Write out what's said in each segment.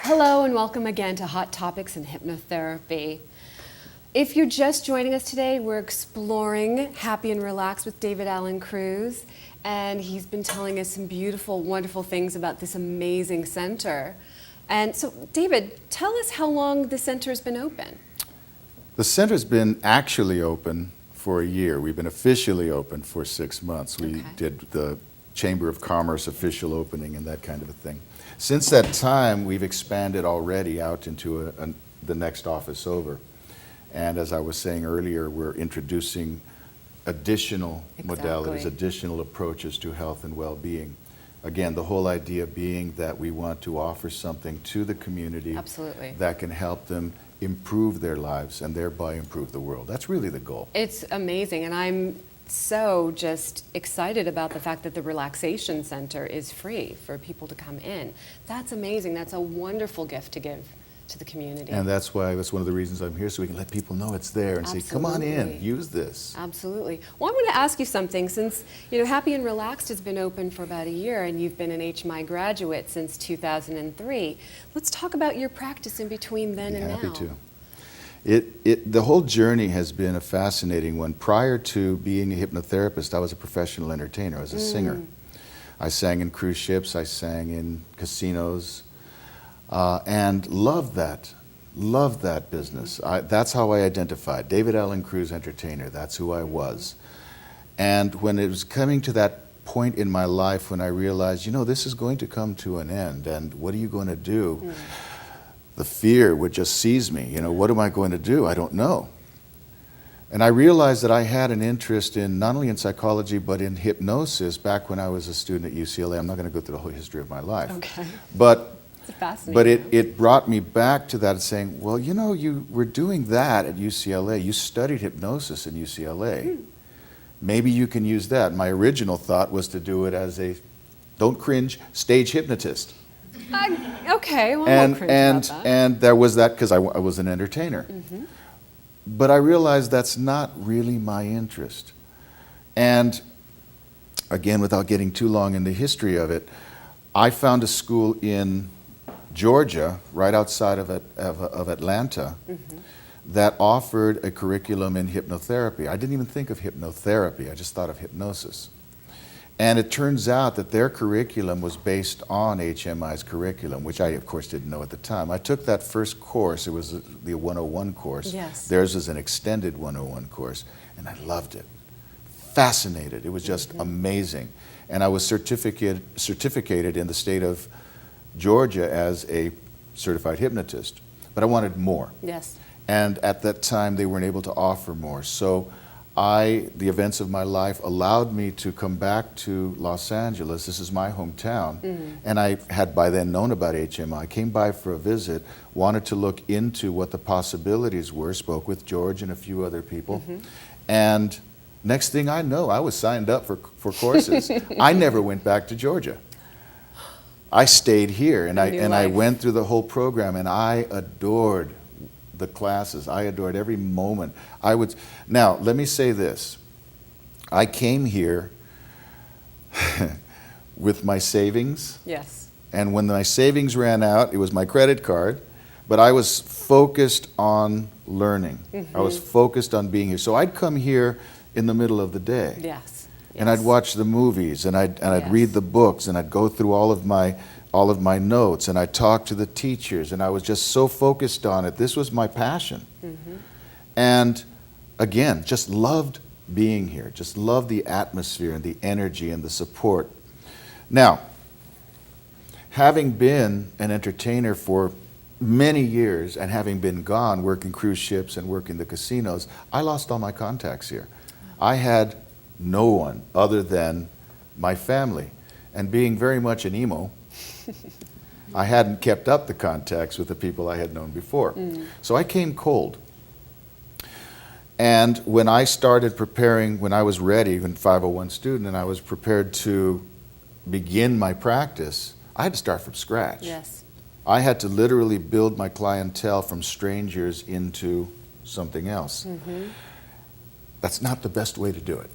Hello and welcome again to Hot Topics in Hypnotherapy. If you're just joining us today, we're exploring Happy and Relaxed with Allan Cruz, and he's been telling us some beautiful, wonderful things about this amazing center. And so, David, tell us how long the center has been open. The center's been actually open for a year. We've been officially open for 6 months. We did the Chamber of Commerce official opening and that kind of a thing. Since that time, we've expanded already out into the next office over. And as I was saying earlier, we're introducing additional modalities, additional approaches to health and well-being. Again, the whole idea being that we want to offer something to the community that can help them improve their lives and thereby improve the world. That's really the goal. It's amazing, and I'm so just excited about the fact that the Relaxation Center is free for people to come in. That's amazing. That's a wonderful gift to give to the community. And that's one of the reasons I'm here, so we can let people know it's there and say, come on in, use this. Absolutely. Well, I want to ask you something. Since, Happy and Relaxed has been open for about a year and you've been an HMI graduate since 2003, let's talk about your practice in between then and now. Happy to. The whole journey has been a fascinating one. Prior to being a hypnotherapist, I was a professional entertainer. I was a singer. I sang in cruise ships, I sang in casinos, and loved that business. That's how I identified. Allan Cruz, entertainer, that's who I was. And when it was coming to that point in my life when I realized, this is going to come to an end, and what are you going to do? The fear would just seize me. What am I going to do? I don't know. And I realized that I had an interest in not only in psychology, but in hypnosis back when I was a student at UCLA. I'm not going to go through the whole history of my life. Okay. But fascinating. it brought me back to that, saying, well, you were doing that at UCLA. You studied hypnosis in UCLA. Maybe you can use that. My original thought was to do it as a, don't cringe, stage hypnotist. Okay, well, I won't cringe about that. And there was that because I was an entertainer. But I realized that's not really my interest. And again, without getting too long in the history of it, I found a school in Georgia, right outside of Atlanta, that offered a curriculum in hypnotherapy. I didn't even think of hypnotherapy, I just thought of hypnosis. And it turns out that their curriculum was based on HMI's curriculum, which I, of course, didn't know at the time. I took that first course. It was the 101 course. Yes. Theirs was an extended 101 course, and I loved it. Fascinated. It was just amazing. And I was certificated in the state of Georgia as a certified hypnotist. But I wanted more. Yes. And at that time, they weren't able to offer more. So the events of my life allowed me to come back to Los Angeles. This is my hometown. And I had by then known about HMI. I came by for a visit, wanted to look into what the possibilities were, spoke with George and a few other people. And next thing I know, I was signed up for courses. I never went back to Georgia. I stayed here, and I went through the whole program, and I adored the classes. I adored every moment. Now, let me say this. I came here with my savings. Yes. And when my savings ran out, it was my credit card, but I was focused on learning. I was focused on being here. So I'd come here in the middle of the day. Yes. And I'd watch the movies, and I'd read the books, and I'd go through all of my notes, and I'd talk to the teachers, and I was just so focused on it. This was my passion. And again, just loved being here, just loved the atmosphere and the energy and the support. Now, having been an entertainer for many years and having been gone working cruise ships and working the casinos, I lost all my contacts here. I had no one other than my family. And being very much an emo, I hadn't kept up the contacts with the people I had known before. So I came cold. And when I started preparing, when I was ready, when 501 student, and I was prepared to begin my practice, I had to start from scratch. Yes. I had to literally build my clientele from strangers into something else. That's not the best way to do it.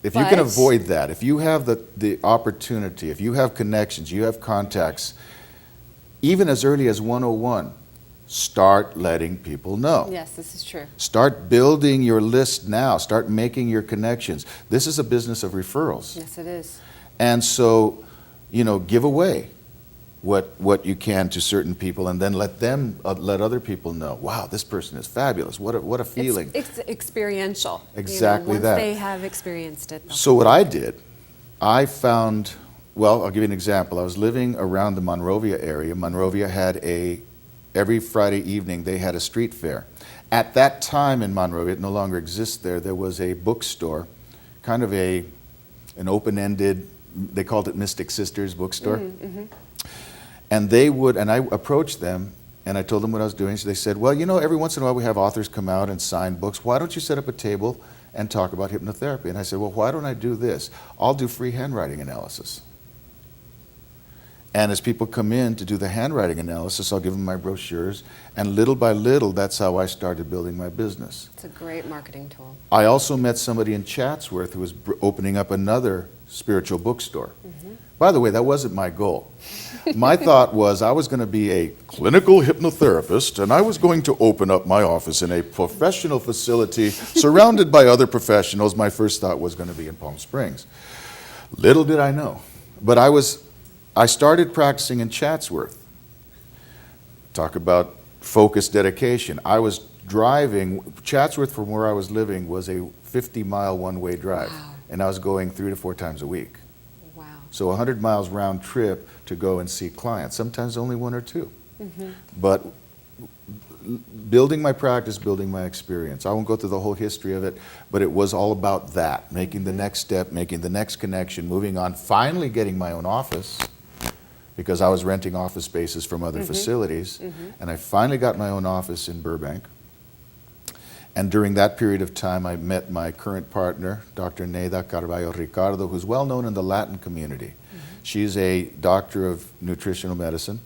If you can avoid that, if you have the opportunity, if you have connections, you have contacts, even as early as 101, start letting people know. Yes, this is true. Start building your list now. Start making your connections. This is a business of referrals. Yes, it is. And so, give away what you can to certain people, and then let them let other people know. Wow, this person is fabulous. What a feeling. It's experiential. Exactly once that. they have experienced it. So what I did, I found. Well, I'll give you an example. I was living around the Monrovia area. Monrovia had every Friday evening they had a street fair. At that time in Monrovia, it no longer exists there, there was a bookstore, kind of an open-ended, they called it Mystic Sisters bookstore. Mm-hmm. And I approached them and I told them what I was doing. So they said, well, every once in a while we have authors come out and sign books. Why don't you set up a table and talk about hypnotherapy? And I said, well, why don't I do this? I'll do free handwriting analysis. And as people come in to do the handwriting analysis, I'll give them my brochures. And little by little, that's how I started building my business. It's a great marketing tool. I also met somebody in Chatsworth who was opening up another spiritual bookstore. Mm-hmm. By the way, that wasn't my goal. My thought was I was going to be a clinical hypnotherapist, and I was going to open up my office in a professional facility surrounded by other professionals. My first thought was going to be in Palm Springs. Little did I know. But I started practicing in Chatsworth. Talk about focused dedication. I was driving, Chatsworth from where I was living was a 50-mile one-way drive. Wow. And I was going 3 to 4 times a week. Wow. So 100 miles round trip to go and see clients, sometimes only 1 or 2. Mm-hmm. But building my practice, building my experience. I won't go through the whole history of it, but it was all about that, making the next step, making the next connection, moving on, finally getting my own office, because I was renting office spaces from other facilities, and I finally got my own office in Burbank. And during that period of time, I met my current partner, Dr. Neida Carballo Ricardo, who's well known in the Latin community. She's a doctor of nutritional medicine,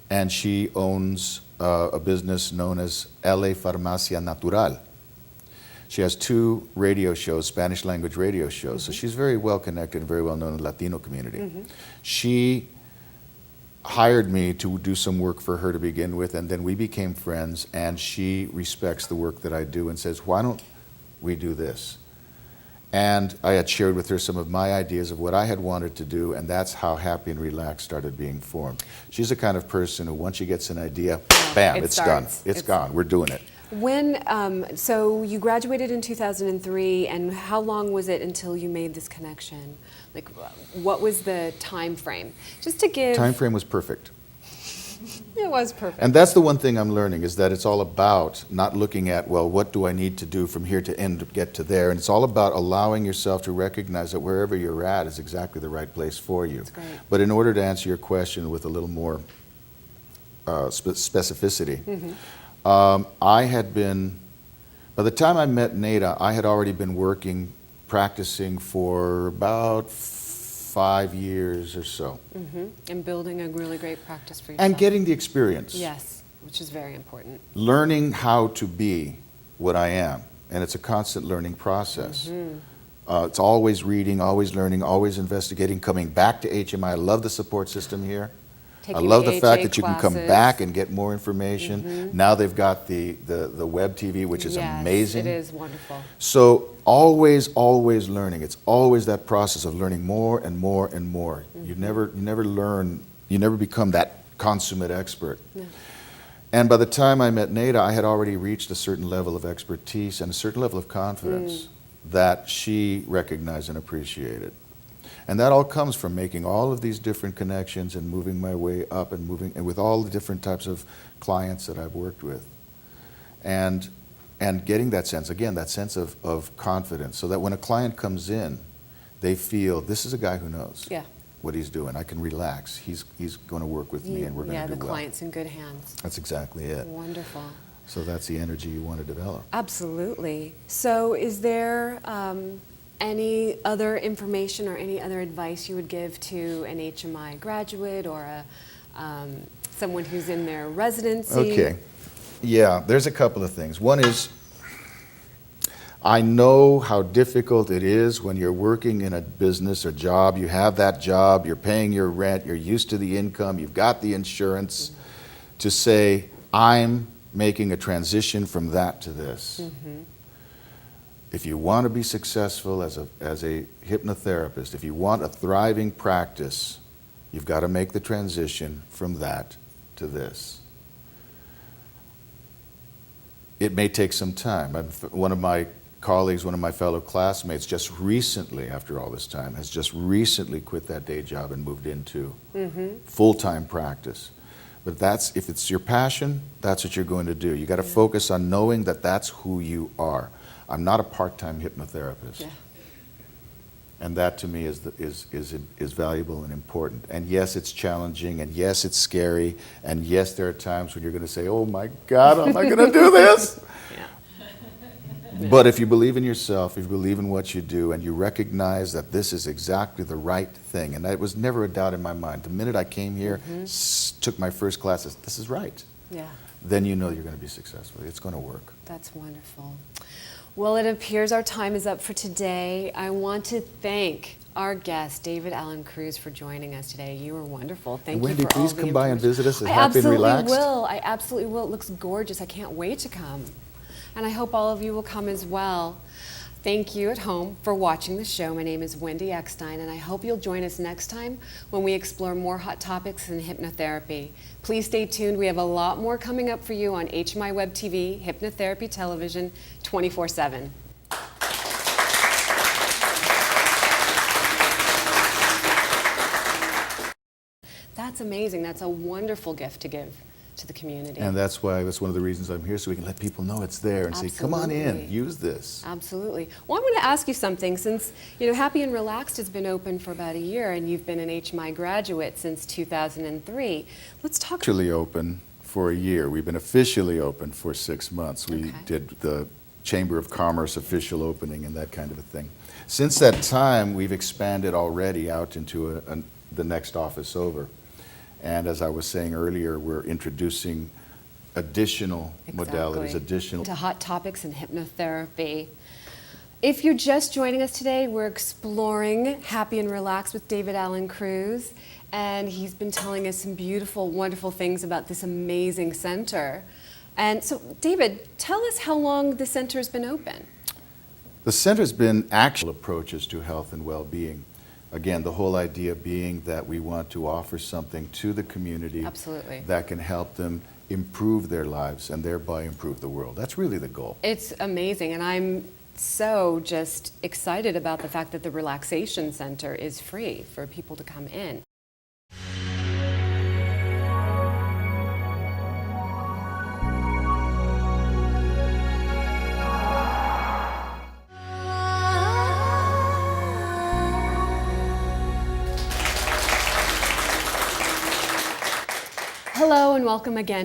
and she owns a business known as LA Farmacia Natural. She has 2 radio shows, Spanish language radio shows, so she's very well connected and very well known in the Latino community. She hired me to do some work for her to begin with, and then we became friends, and she respects the work that I do and says, why don't we do this? And I had shared with her some of my ideas of what I had wanted to do, and that's how Happy and Relaxed started being formed. She's the kind of person who, once she gets an idea, bam, it's done. It's gone. We're doing it. So you graduated in 2003, and how long was it until you made this connection? Like, what was the time frame? Just to give... Time frame was perfect. It was perfect. And that's the one thing I'm learning, is that it's all about not looking at, well, what do I need to do from here to end to get to there? And it's all about allowing yourself to recognize that wherever you're at is exactly the right place for you. That's great. But in order to answer your question with a little more specificity, I had been, by the time I met Neida, I had already been practicing for about 5 years or so. And building a really great practice for yourself. And getting the experience. Yes, which is very important. Learning how to be what I am. And it's a constant learning process. It's always reading, always learning, always investigating, coming back to HMI. I love the support system here. I love the fact that you can come back and get more information. Now they've got the web TV, which is amazing. It is wonderful. So always learning. It's always that process of learning more and more and more. You never learn, you never become that consummate expert. And by the time I met Neida, I had already reached a certain level of expertise and a certain level of confidence that she recognized and appreciated. And that all comes from making all of these different connections and moving my way up and with all the different types of clients that I've worked with. And getting that sense, again, that sense of confidence, so that when a client comes in, they feel, this is a guy who knows what he's doing. I can relax. He's going to work with me, and we're going to do well. Yeah, the client's in good hands. That's exactly it. Wonderful. So that's the energy you want to develop. Absolutely. So is there any other information or any other advice you would give to an HMI graduate or someone who's in their residency? Okay. Yeah, there's a couple of things. One is, I know how difficult it is when you're working in a business or job. You have that job, you're paying your rent, you're used to the income, you've got the insurance, to say, I'm making a transition from that to this. If you want to be successful as a hypnotherapist, if you want a thriving practice, you've got to make the transition from that to this. It may take some time. One of my colleagues, one of my fellow classmates, just recently, after all this time, has just recently quit that day job and moved into full-time practice. But if it's your passion, that's what you're going to do. You got to focus on knowing that that's who you are. I'm not a part-time hypnotherapist. Yeah. And that to me is valuable and important. And yes, it's challenging, and yes, it's scary, and yes, there are times when you're going to say, oh my God, am I going to do this? But if you believe in yourself, if you believe in what you do, and you recognize that this is exactly the right thing, and that was never a doubt in my mind. The minute I came here, took my first class, this is right. Yeah. Then you know you're going to be successful. It's going to work. That's wonderful. Well, it appears our time is up for today. I want to thank our guest, David Allan Cruz, for joining us today. You were wonderful. Thank you Wendy, for all please the come by and visit us at I Happy and Relaxed. I absolutely will. It looks gorgeous. I can't wait to come. And I hope all of you will come as well. Thank you at home for watching the show. My name is Wendi Eckstein, and I hope you'll join us next time when we explore more hot topics in hypnotherapy. Please stay tuned. We have a lot more coming up for you on HMI Web TV, Hypnotherapy Television, 24/7. That's amazing. That's a wonderful gift to give to the community. And that's one of the reasons I'm here, so we can let people know it's there and say, come on in, use this. Absolutely. Well, I want to ask you something. Since, Happy and Relaxed has been open for about a year, and you've been an HMI graduate since 2003, let's talk. Officially open for a year. We've been officially open for 6 months. We did the Chamber of Commerce official opening and that kind of a thing. Since that time, we've expanded already out into the next office over. And as I was saying earlier, we're introducing additional modalities, to hot topics in hypnotherapy. If you're just joining us today, we're exploring Happy and Relaxed with David Allan Cruz, and he's been telling us some beautiful, wonderful things about this amazing center. And so, David, tell us how long the center has been open. The center's been actual approaches to health and well-being. Again, the whole idea being that we want to offer something to the community that can help them improve their lives and thereby improve the world. That's really the goal. It's amazing, and I'm so just excited about the fact that the Relaxation Center is free for people to come in. Hello and welcome again.